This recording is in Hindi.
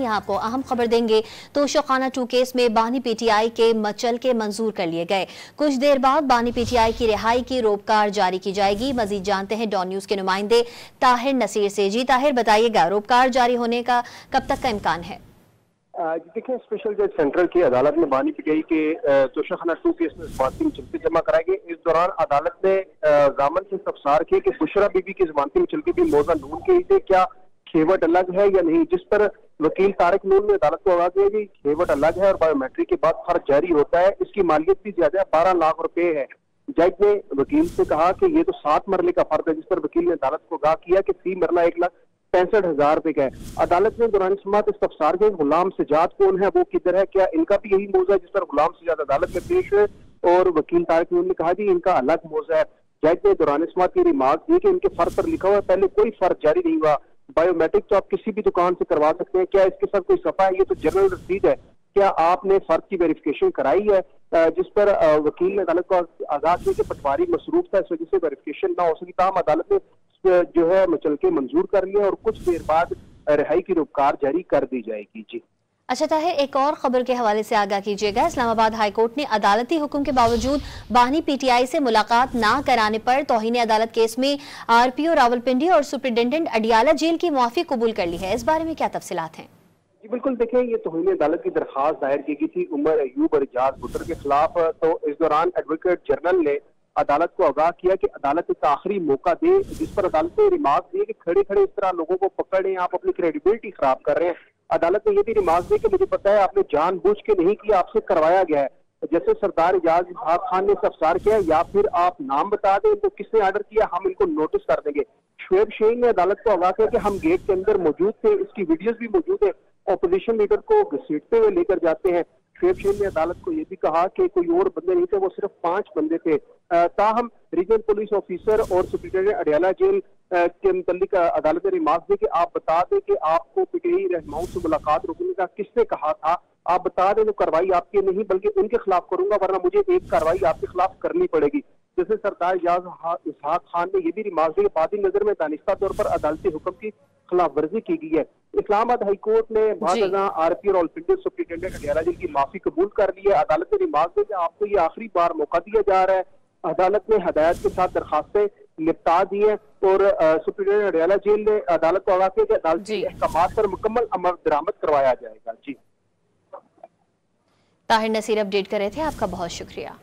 यहाँ आपको अहम खबर देंगे। तोशाखाना 2 केस में बानी पीटीआई के मचल के मंजूर कर लिए गए। कुछ देर बाद बानी पीटीआई की रिहाई की रोपकार जारी की जाएगी। मजीद जानते हैं डॉन न्यूज के नुमाइंदे ताहिर नसीर से। जी ताहिर, बताइएगा रोपकार जारी होने का कब तक का इम्कान है? देखिए, स्पेशल जज सेंट्रल की अदालत में बानी पीटीआई के तोशाखाना 2 केस में जमानती मुचलके जमा कराए गए। इस दौरान अदालत ने गामन से इस्तफसार किया कि बुशरा बीबी की जमानती मुचलके भी मौजा नून के से क्या खेवट अलग है या नहीं, जिस पर वकील तारिक नून ने अदालत को आगाह किया कि खेवट अलग है और बायोमेट्रिक के बाद फर्ज जारी होता है। इसकी मालियत भी ज्यादा 12 लाख रुपए है। जज ने वकील से कहा कि ये तो 7 मरले का फर्ज है, जिस पर वकील ने अदालत को आगाह किया कि फी मरला 1,65,000 रुपए का है। अदालत ने दौरान समात इस्तफसार के गुलाम सजाद कौन है, वो किधर है, क्या इनका भी यही मौजा है जिस पर गुलाम सजाद अदालत में पेश हुए, और वकील तारिक नून ने कहा जी इनका अलग मौजा है। जज ने दौरान समात की रिमार्क दी कि इनके फर्ज पर लिखा हुआ है, पहले कोई फर्ज जारी नहीं हुआ। बायोमेट्रिक तो आप किसी भी दुकान से करवा सकते हैं, क्या इसके साथ कोई सफा है? ये तो जनरल रसीद है, क्या आपने फर्ज की वेरिफिकेशन कराई है? जिस पर वकील ने अदालत को आगाह किया कि पटवारी मसरूफ था, इस वजह से वेरिफिकेशन ना हो सकी। ताहम अदालत ने जो है मुचलके मंजूर कर लिया और कुछ देर बाद रिहाई की रोपकार जारी कर दी जाएगी। जी अच्छा ताहिर, एक और खबर के हवाले से आगाह कीजिएगा। इस्लामाबाद हाईकोर्ट ने अदालती हुक्म के बावजूद बानी पीटीआई से मुलाकात ना कराने पर तौहीन अदालत केस में आरपीओ रावलपिंडी और सुप्रिंटेंडेंट अडियाला जेल की मुआफी कबूल कर ली है। इस बारे में क्या तफसीलात हैं? जी बिल्कुल, देखें, ये तौहीन अदालत की दरखास्त दायर की गई थी उमर अयूब और इजाज बुटर के खिलाफ। तो इस दौरान एडवोकेट जनरल ने अदालत को आगाह किया कि अदालत एक आखिरी मौका दे, जिस पर अदालत ने रिमार्क दिए कि खड़े खड़े इस तरह लोगों को पकड़े, आप अपनी क्रेडिबिलिटी खराब कर रहे हैं। अदालत ने यह भी रिमार्क दी कि मुझे पता है आपने जानबूझ के नहीं किया, आपसे करवाया गया है। जैसे सरदार इजाज खान ने इस्तफसार किया, या फिर आप नाम बता दें इनको किसने ऑर्डर किया, हम इनको नोटिस कर देंगे। शुएब शेख ने अदालत को आगाह किया कि हम गेट के अंदर मौजूद थे, इसकी वीडियोज भी मौजूद है, ऑपोजिशन लीडर को घसीटते हुए लेकर जाते हैं। शुएब शेख ने अदालत को यह भी कहा कि कोई और बंदे नहीं थे, वो सिर्फ 5 बंदे थे। ताहम रीजनल पुलिस ऑफिसर और सुप्रिंटेंडेंट अडियाला जेल के मुतालिक अदालत ने रिमार्क दी कि आप बता दें कि आपको पीटीआई रहनुमाओं से मुलाकात रोकने का किसने कहा था, आप बता दें तो कार्रवाई आपकी नहीं बल्कि उनके खिलाफ करूंगा, वरना मुझे एक कार्रवाई आपके खिलाफ करनी पड़ेगी। जैसे सरदार इसहाक खान ने यह भी रिमार्क दी कि बादी नजर में दानिस्ता तौर पर अदालती हुक्म की खिलाफ वर्जी की गई है। इस्लामाबाद हाईकोर्ट ने बादशाह आरपी और रावलपिंडी सुप्रिंटेंडेंट अडियाला जेल की माफी कबूल कर ली है। अदालत ने रिमार्क दी कि आपको ये आखिरी बार मौका दिया जा रहा है। अदालत ने हदायत के साथ दरखास्तें निपटा दी है और सुप्रिंटेंडेंट अडियाला जेल ने अदालत को आगाह किया कि अदालती अहकामात पर मुकम्मल अमल दरामद करवाया जाएगा। जी ताहिर नसीर अपडेट कर रहे थे, आपका बहुत शुक्रिया।